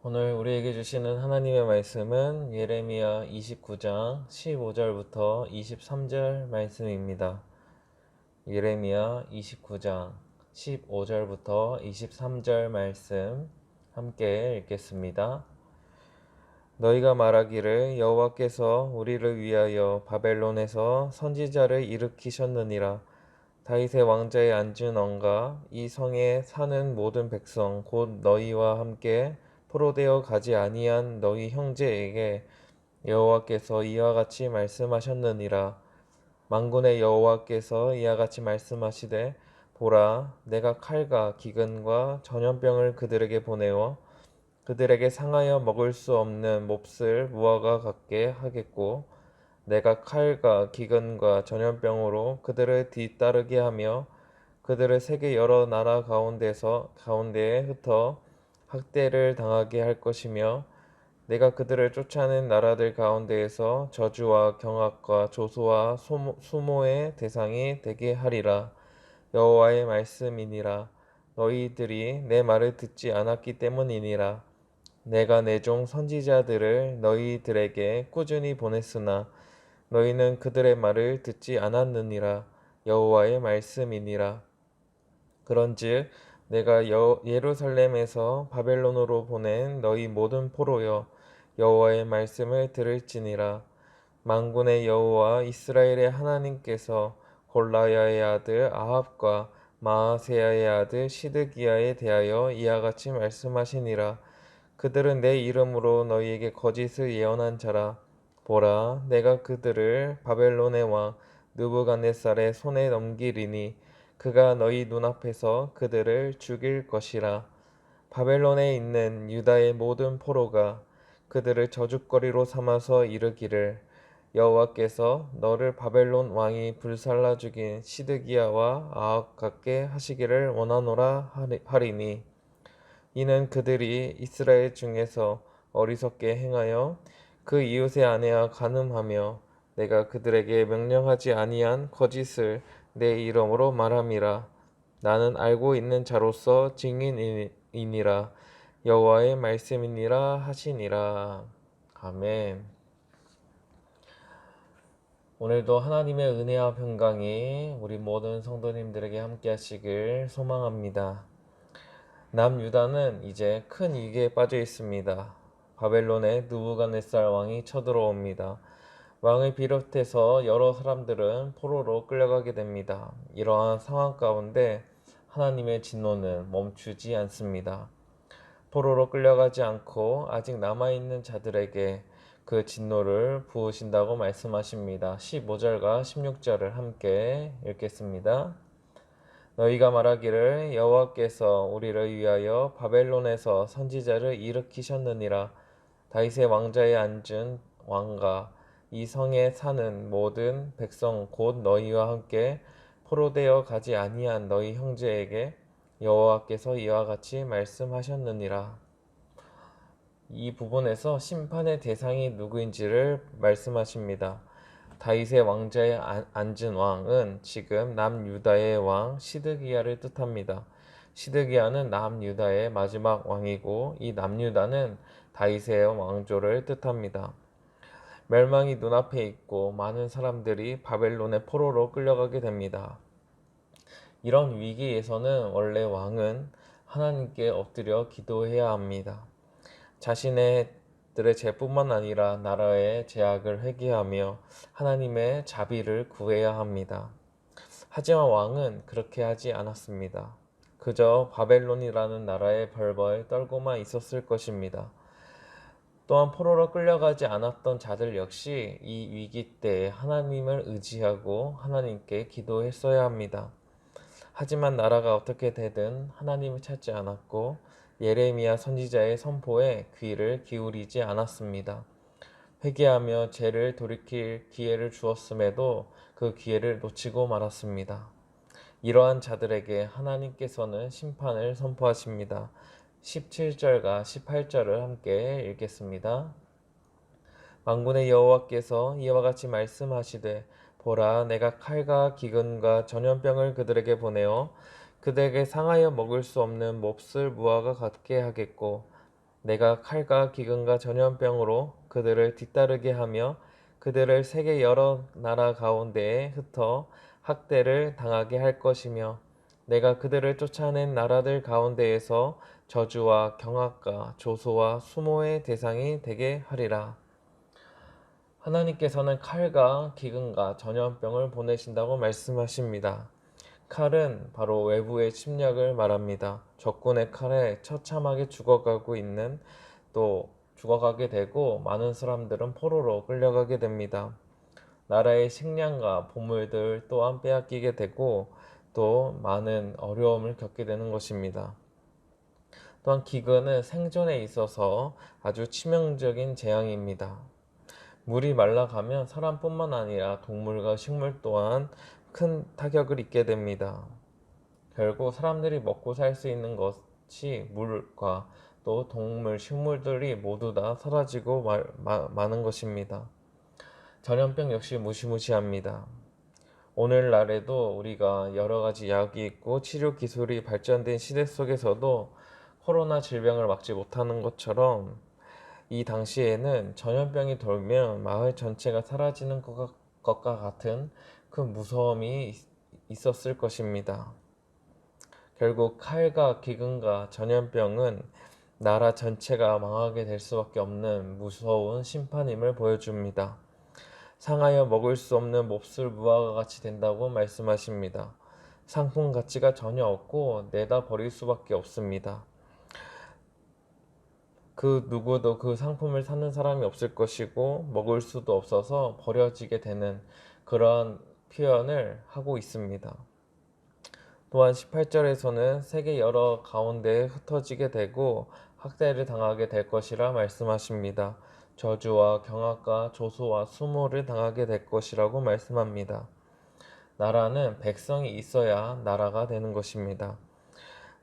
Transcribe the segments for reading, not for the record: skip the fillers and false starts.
오늘 우리에게 주시는 하나님의 말씀은 예레미야 29장 15절부터 23절 말씀입니다. 예레미야 29장 15절부터 23절 말씀 함께 읽겠습니다. 너희가 말하기를 여호와께서 우리를 위하여 바벨론에서 선지자를 일으키셨느니라. 다윗의 왕자에 앉은 왕과 이 성에 사는 모든 백성 곧 너희와 함께 포로되어 가지 아니한 너희 형제에게 여호와께서 이와 같이 말씀하셨느니라. 만군의 여호와께서 이와 같이 말씀하시되 보라, 내가 칼과 기근과 전염병을 그들에게 보내어 그들에게 상하여 먹을 수 없는 몹쓸 무화과 같게 하겠고, 내가 칼과 기근과 전염병으로 그들을 뒤따르게 하며 그들을 세계 여러 나라 가운데에 흩어 학대를 당하게 할 것이며, 내가 그들을 쫓아낸 나라들 가운데에서 저주와 경악과 조소와 수모의 대상이 되게 하리라. 여호와의 말씀이니라. 너희들이 내 말을 듣지 않았기 때문이니라. 내가 내 종 선지자들을 너희들에게 꾸준히 보냈으나 너희는 그들의 말을 듣지 않았느니라. 여호와의 말씀이니라. 그런즉 내가 예루살렘에서 바벨론으로 보낸 너희 모든 포로여, 여호와의 말씀을 들을지니라. 만군의 여호와 이스라엘의 하나님께서 골라야의 아들 아합과 마아세야의 아들 시드기야에 대하여 이와 같이 말씀하시니라. 그들은 내 이름으로 너희에게 거짓을 예언한 자라. 보라, 내가 그들을 바벨론의 왕 느부갓네살의 손에 넘기리니 그가 너희 눈앞에서 그들을 죽일 것이라. 바벨론에 있는 유다의 모든 포로가 그들을 저주거리로 삼아서 이르기를, 여호와께서 너를 바벨론 왕이 불살라 죽인 시드기야와 아합 같게 하시기를 원하노라 하리니, 이는 그들이 이스라엘 중에서 어리석게 행하여 그 이웃의 아내와 간음하며 내가 그들에게 명령하지 아니한 거짓을 내 이름으로 말함이라. 나는 알고 있는 자로서 증인이니라. 여호와의 말씀이니라 하시니라. 아멘. 오늘도 하나님의 은혜와 평강이 우리 모든 성도님들에게 함께 하시길 소망합니다. 남유다는 이제 큰 위기에 빠져 있습니다. 바벨론의 느부갓네살 왕이 쳐들어옵니다. 왕을 비롯해서 여러 사람들은 포로로 끌려가게 됩니다. 이러한 상황 가운데 하나님의 진노는 멈추지 않습니다. 포로로 끌려가지 않고 아직 남아있는 자들에게 그 진노를 부으신다고 말씀하십니다. 15절과 16절을 함께 읽겠습니다. 너희가 말하기를 여호와께서 우리를 위하여 바벨론에서 선지자를 일으키셨느니라. 다윗의 왕자에 앉은 왕과 이 성에 사는 모든 백성 곧 너희와 함께 포로되어 가지 아니한 너희 형제에게 여호와께서 이와 같이 말씀하셨느니라. 이 부분에서 심판의 대상이 누구인지를 말씀하십니다. 다윗의 왕자에 앉은 왕은 지금 남유다의 왕 시드기야를 뜻합니다. 시드기야는 남유다의 마지막 왕이고 이 남유다는 다윗의 왕조를 뜻합니다. 멸망이 눈앞에 있고 많은 사람들이 바벨론의 포로로 끌려가게 됩니다. 이런 위기에서는 원래 왕은 하나님께 엎드려 기도해야 합니다. 자신의 들의 죄뿐만 아니라 나라의 죄악을 회개하며 하나님의 자비를 구해야 합니다. 하지만 왕은 그렇게 하지 않았습니다. 그저 바벨론이라는 나라에 벌벌 떨고만 있었을 것입니다. 또한 포로로 끌려가지 않았던 자들 역시 이 위기 때에 하나님을 의지하고 하나님께 기도했어야 합니다. 하지만 나라가 어떻게 되든 하나님을 찾지 않았고 예레미야 선지자의 선포에 귀를 기울이지 않았습니다. 회개하며 죄를 돌이킬 기회를 주었음에도 그 기회를 놓치고 말았습니다. 이러한 자들에게 하나님께서는 심판을 선포하십니다. 17절과 18절을 함께 읽겠습니다. 만군의 여호와께서 이와 같이 말씀하시되 보라, 내가 칼과 기근과 전염병을 그들에게 보내어 그들에게 상하여 먹을 수 없는 몹쓸 무화과 같게 하겠고, 내가 칼과 기근과 전염병으로 그들을 뒤따르게 하며 그들을 세계 여러 나라 가운데에 흩어 학대를 당하게 할 것이며 내가 그들을 쫓아낸 나라들 가운데에서 저주와 경악과 조소와 수모의 대상이 되게 하리라. 하나님께서는 칼과 기근과 전염병을 보내신다고 말씀하십니다. 칼은 바로 외부의 침략을 말합니다. 적군의 칼에 처참하게 죽어가고 있는 또 죽어가게 되고 많은 사람들은 포로로 끌려가게 됩니다. 나라의 식량과 보물들 또한 빼앗기게 되고 또 많은 어려움을 겪게 되는 것입니다. 또한 기근은 생존에 있어서 아주 치명적인 재앙입니다. 물이 말라가면 사람뿐만 아니라 동물과 식물 또한 큰 타격을 입게 됩니다. 결국 사람들이 먹고 살 수 있는 것이 물과 또 동물, 식물들이 모두 다 사라지고 마는 것입니다. 전염병 역시 무시무시합니다. 오늘날에도 우리가 여러 가지 약이 있고 치료 기술이 발전된 시대 속에서도 코로나 질병을 막지 못하는 것처럼 이 당시에는 전염병이 돌면 마을 전체가 사라지는 것과 같은 그 무서움이 있었을 것입니다. 결국 칼과 기근과 전염병은 나라 전체가 망하게 될 수밖에 없는 무서운 심판임을 보여줍니다. 상하여 먹을 수 없는 몹쓸 무화과 같이 된다고 말씀하십니다. 상품 가치가 전혀 없고 내다 버릴 수밖에 없습니다. 그 누구도 그 상품을 사는 사람이 없을 것이고 먹을 수도 없어서 버려지게 되는 그런 표현을 하고 있습니다. 또한 18절에서는 세계 여러 가운데에 흩어지게 되고 학대를 당하게 될 것이라 말씀하십니다. 저주와 경악과 조소와 수모를 당하게 될 것이라고 말씀합니다. 나라는 백성이 있어야 나라가 되는 것입니다.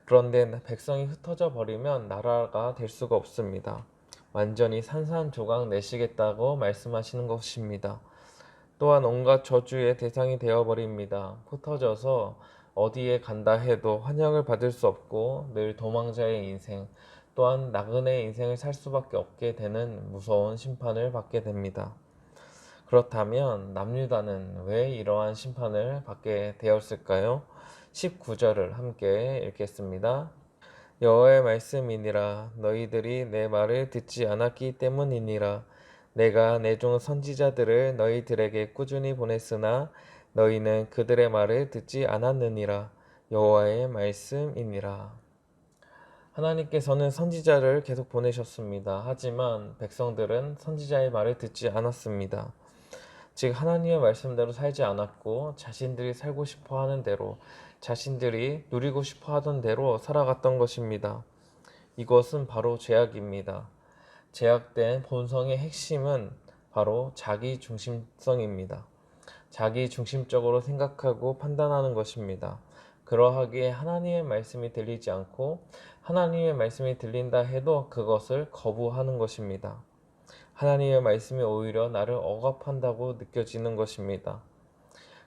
그런데 백성이 흩어져 버리면 나라가 될 수가 없습니다. 완전히 산산조각 내시겠다고 말씀하시는 것입니다. 또한 온갖 저주의 대상이 되어버립니다. 흩어져서 어디에 간다 해도 환영을 받을 수 없고 늘 도망자의 인생 또한 나그네의 인생을 살 수밖에 없게 되는 무서운 심판을 받게 됩니다. 그렇다면 남유다는 왜 이러한 심판을 받게 되었을까요? 19절을 함께 읽겠습니다. 여호와의 말씀이니라 너희들이 내 말을 듣지 않았기 때문이니라 내가 내 종 선지자들을 너희들에게 꾸준히 보냈으나 너희는 그들의 말을 듣지 않았느니라 여호와의 말씀이니라. 하나님께서는 선지자를 계속 보내셨습니다. 하지만 백성들은 선지자의 말을 듣지 않았습니다. 즉 하나님의 말씀대로 살지 않았고 자신들이 살고 싶어 하는 대로 자신들이 누리고 싶어 하던 대로 살아갔던 것입니다. 이것은 바로 죄악입니다. 죄악된 본성의 핵심은 바로 자기 중심성입니다. 자기 중심적으로 생각하고 판단하는 것입니다. 그러하기에 하나님의 말씀이 들리지 않고 하나님의 말씀이 들린다 해도 그것을 거부하는 것입니다. 하나님의 말씀이 오히려 나를 억압한다고 느껴지는 것입니다.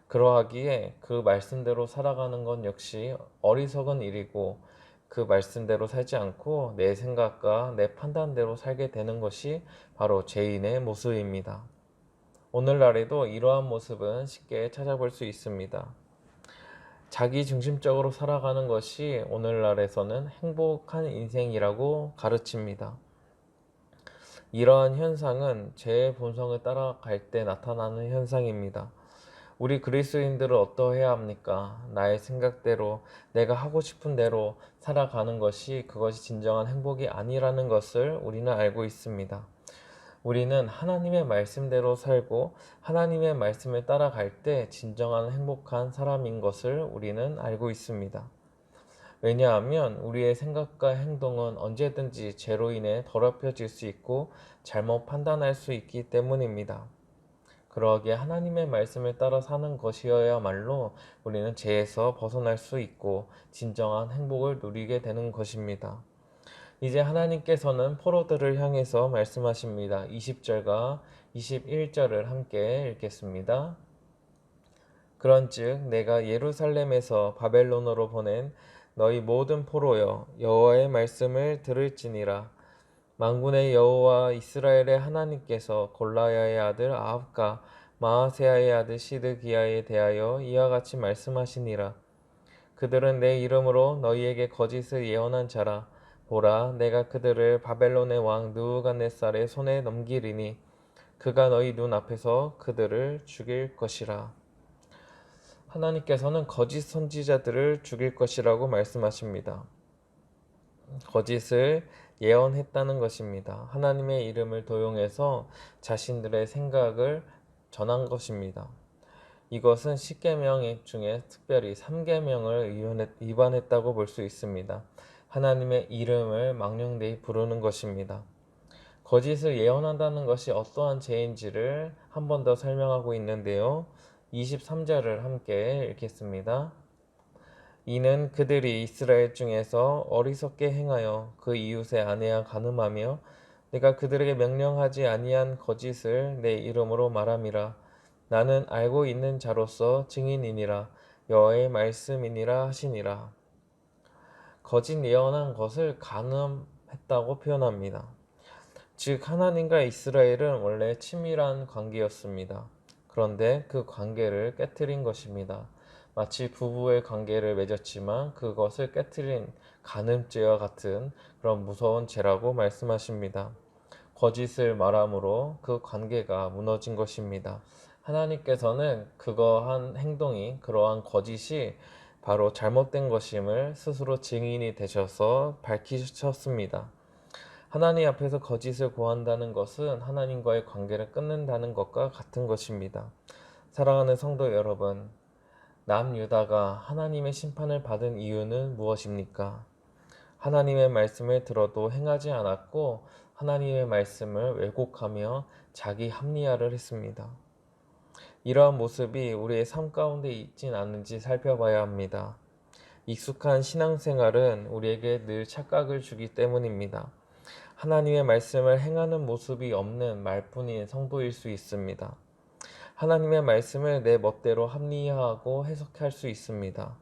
그러하기에 그 말씀대로 살아가는 건 역시 어리석은 일이고 그 말씀대로 살지 않고 내 생각과 내 판단대로 살게 되는 것이 바로 죄인의 모습입니다. 오늘날에도 이러한 모습은 쉽게 찾아볼 수 있습니다. 자기 중심적으로 살아가는 것이 오늘날에서는 행복한 인생이라고 가르칩니다. 이러한 현상은 죄의 본성을 따라갈 때 나타나는 현상입니다. 우리 그리스도인들은 어떠해야 합니까? 나의 생각대로 내가 하고 싶은 대로 살아가는 것이 그것이 진정한 행복이 아니라는 것을 우리는 알고 있습니다. 우리는 하나님의 말씀대로 살고 하나님의 말씀을 따라갈 때 진정한 행복한 사람인 것을 우리는 알고 있습니다. 왜냐하면 우리의 생각과 행동은 언제든지 죄로 인해 더럽혀질 수 있고 잘못 판단할 수 있기 때문입니다. 그러기에 하나님의 말씀을 따라 사는 것이어야말로 우리는 죄에서 벗어날 수 있고 진정한 행복을 누리게 되는 것입니다. 이제 하나님께서는 포로들을 향해서 말씀하십니다. 20절과 21절을 함께 읽겠습니다. 그런즉 내가 예루살렘에서 바벨론으로 보낸 너희 모든 포로여 여호와의 말씀을 들을지니라. 만군의 여호와 이스라엘의 하나님께서 골라야의 아들 아합과 마아세야의 아들 시드기야에 대하여 이와 같이 말씀하시니라. 그들은 내 이름으로 너희에게 거짓을 예언한 자라. 보라, 내가 그들을 바벨론의 왕 느부갓네살의 손에 넘기리니 그가 너희 눈 앞에서 그들을 죽일 것이라. 하나님께서는 거짓 선지자들을 죽일 것이라고 말씀하십니다. 거짓을 예언했다는 것입니다. 하나님의 이름을 도용해서 자신들의 생각을 전한 것입니다. 이것은 10계명 중에 특별히 3계명을 위반했다고 볼 수 있습니다. 하나님의 이름을 망령되이 부르는 것입니다. 거짓을 예언한다는 것이 어떠한 죄인지를 한 번 더 설명하고 있는데요. 23절을 함께 읽겠습니다. 이는 그들이 이스라엘 중에서 어리석게 행하여 그 이웃의 아내와 간음하며 내가 그들에게 명령하지 아니한 거짓을 내 이름으로 말함이라. 나는 알고 있는 자로서 증인이니라. 여호와의 말씀이니라 하시니라. 거짓 예언한 것을 간음했다고 표현합니다. 즉 하나님과 이스라엘은 원래 친밀한 관계였습니다. 그런데 그 관계를 깨트린 것입니다. 마치 부부의 관계를 맺었지만 그것을 깨트린 간음죄와 같은 그런 무서운 죄라고 말씀하십니다. 거짓을 말함으로 그 관계가 무너진 것입니다. 하나님께서는 그러한 행동이, 그러한 거짓이 바로 잘못된 것임을 스스로 증인이 되셔서 밝히셨습니다. 하나님 앞에서 거짓을 고한다는 것은 하나님과의 관계를 끊는다는 것과 같은 것입니다. 사랑하는 성도 여러분, 남유다가 하나님의 심판을 받은 이유는 무엇입니까? 하나님의 말씀을 들어도 행하지 않았고 하나님의 말씀을 왜곡하며 자기 합리화를 했습니다. 이러한 모습이 우리의 삶 가운데 있진 않은지 살펴봐야 합니다. 익숙한 신앙생활은 우리에게 늘 착각을 주기 때문입니다. 하나님의 말씀을 행하는 모습이 없는 말뿐인 성도일 수 있습니다. 하나님의 말씀을 내 멋대로 합리화하고 해석할 수 있습니다.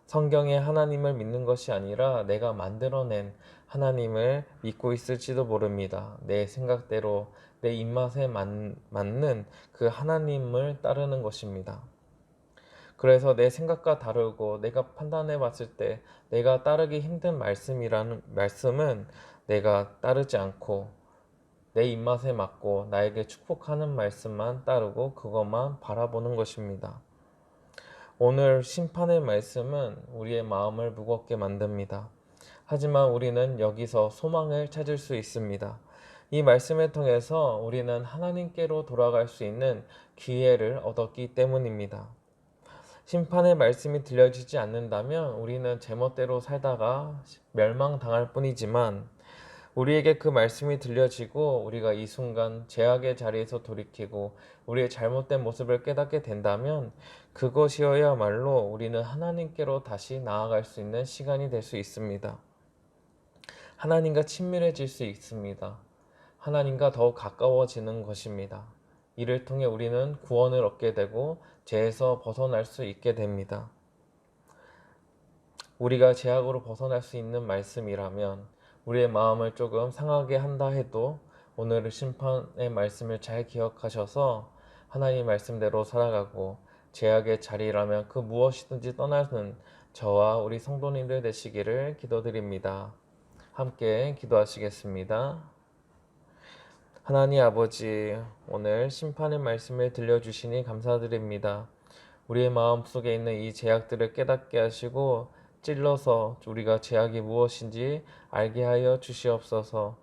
성경에 하나님을 믿는 것이 아니라 내가 만들어낸 하나님을 믿고 있을지도 모릅니다. 내 생각대로 내 입맛에 맞는 그 하나님을 따르는 것입니다. 그래서 내 생각과 다르고 내가 판단해 봤을 때 내가 따르기 힘든 말씀은 내가 따르지 않고 내 입맛에 맞고 나에게 축복하는 말씀만 따르고 그것만 바라보는 것입니다. 오늘 심판의 말씀은 우리의 마음을 무겁게 만듭니다. 하지만 우리는 여기서 소망을 찾을 수 있습니다. 이 말씀을 통해서 우리는 하나님께로 돌아갈 수 있는 기회를 얻었기 때문입니다. 심판의 말씀이 들려지지 않는다면 우리는 제멋대로 살다가 멸망당할 뿐이지만 우리에게 그 말씀이 들려지고 우리가 이 순간 죄악의 자리에서 돌이키고 우리의 잘못된 모습을 깨닫게 된다면 그것이어야말로 우리는 하나님께로 다시 나아갈 수 있는 시간이 될 수 있습니다. 하나님과 친밀해질 수 있습니다. 하나님과 더욱 가까워지는 것입니다. 이를 통해 우리는 구원을 얻게 되고 죄에서 벗어날 수 있게 됩니다. 우리가 죄악으로 벗어날 수 있는 말씀이라면 우리의 마음을 조금 상하게 한다 해도 오늘의 심판의 말씀을 잘 기억하셔서 하나님 말씀대로 살아가고 죄악의 자리라면 그 무엇이든지 떠나는 저와 우리 성도님들 되시기를 기도드립니다. 함께 기도하시겠습니다. 하나님 아버지, 오늘 심판의 말씀을 들려주시니 감사드립니다. 우리의 마음속에 있는 이 죄악들을 깨닫게 하시고 찔러서 우리가 죄악이 무엇인지 알게 하여 주시옵소서.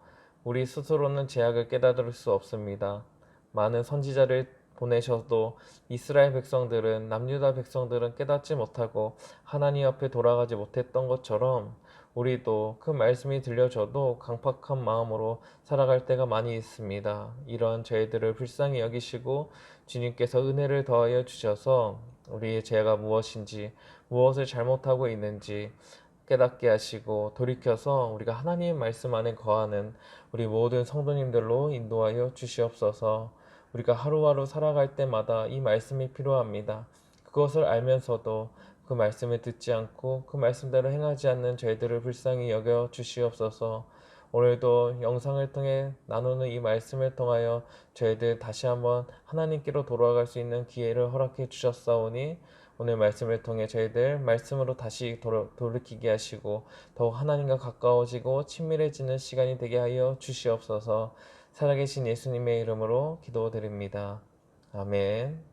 우리 스스로는 죄악을 깨달을 수 없습니다. 많은 선지자를 보내셔도 이스라엘 백성들은, 남유다 백성들은 깨닫지 못하고 하나님 앞에 돌아가지 못했던 것처럼 우리도 그 말씀이 들려져도 강팍한 마음으로 살아갈 때가 많이 있습니다. 이런 저희들을 불쌍히 여기시고 주님께서 은혜를 더하여 주셔서 우리의 죄가 무엇인지, 무엇을 잘못하고 있는지 깨닫게 하시고 돌이켜서 우리가 하나님의 말씀 안에 거하는 우리 모든 성도님들로 인도하여 주시옵소서. 우리가 하루하루 살아갈 때마다 이 말씀이 필요합니다. 그것을 알면서도 그 말씀을 듣지 않고 그 말씀대로 행하지 않는 저희들을 불쌍히 여겨 주시옵소서. 오늘도 영상을 통해 나누는 이 말씀을 통하여 저희들 다시 한번 하나님께로 돌아갈 수 있는 기회를 허락해 주셨사오니 오늘 말씀을 통해 저희들 말씀으로 다시 돌이키게 하시고 더욱 하나님과 가까워지고 친밀해지는 시간이 되게 하여 주시옵소서. 살아계신 예수님의 이름으로 기도드립니다. 아멘.